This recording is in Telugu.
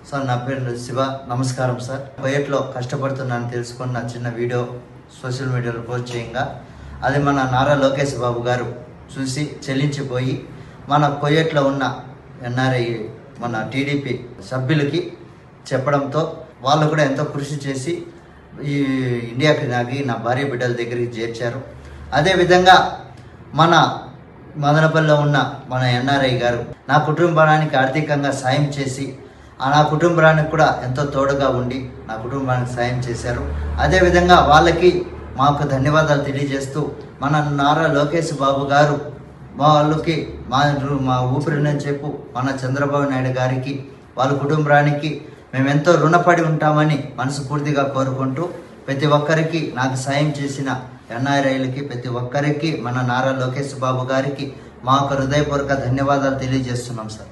సార్ నా పేరు శివ. నమస్కారం సార్. కొయ్యట్లో కష్టపడుతున్నాను తెలుసుకున్న చిన్న వీడియో సోషల్ మీడియాలో పోస్ట్ చేయంగా అది మన నారా లోకేష్ బాబు గారు చూసి చెల్లించిపోయి మన కొయ్యట్లో ఉన్న ఎన్ఆర్ఐ మన టీడీపీ సభ్యులకి చెప్పడంతో వాళ్ళు కూడా ఎంతో కృషి చేసి ఈ ఇండియాకి నా భార్య బిడ్డల దగ్గరికి చేర్చారు. అదేవిధంగా మన మదనపల్లిలో ఉన్న మన ఎన్ఆర్ఐ గారు నా కుటుంబానికి ఆర్థికంగా సాయం చేసి నా కుటుంబానికి కూడా ఎంతో తోడుగా ఉండి నా కుటుంబానికి సాయం చేశారు. అదేవిధంగా వాళ్ళకి మాకు ధన్యవాదాలు తెలియజేస్తూ మన నారా లోకేష్ బాబు గారు వాళ్ళకి మా ఊపిరిని చెప్పు మన చంద్రబాబు నాయుడు గారికి వాళ్ళ కుటుంబానికి మేము ఎంతో రుణపడి ఉంటామని మనస్ఫూర్తిగా కోరుకుంటూ ప్రతి ఒక్కరికి నాకు సాయం చేసిన ఎన్ఆర్ఐలకి ప్రతి ఒక్కరికి మన నారా లోకేష్ బాబు గారికి మా హృదయపూర్వక ధన్యవాదాలు తెలియజేస్తున్నాం సార్.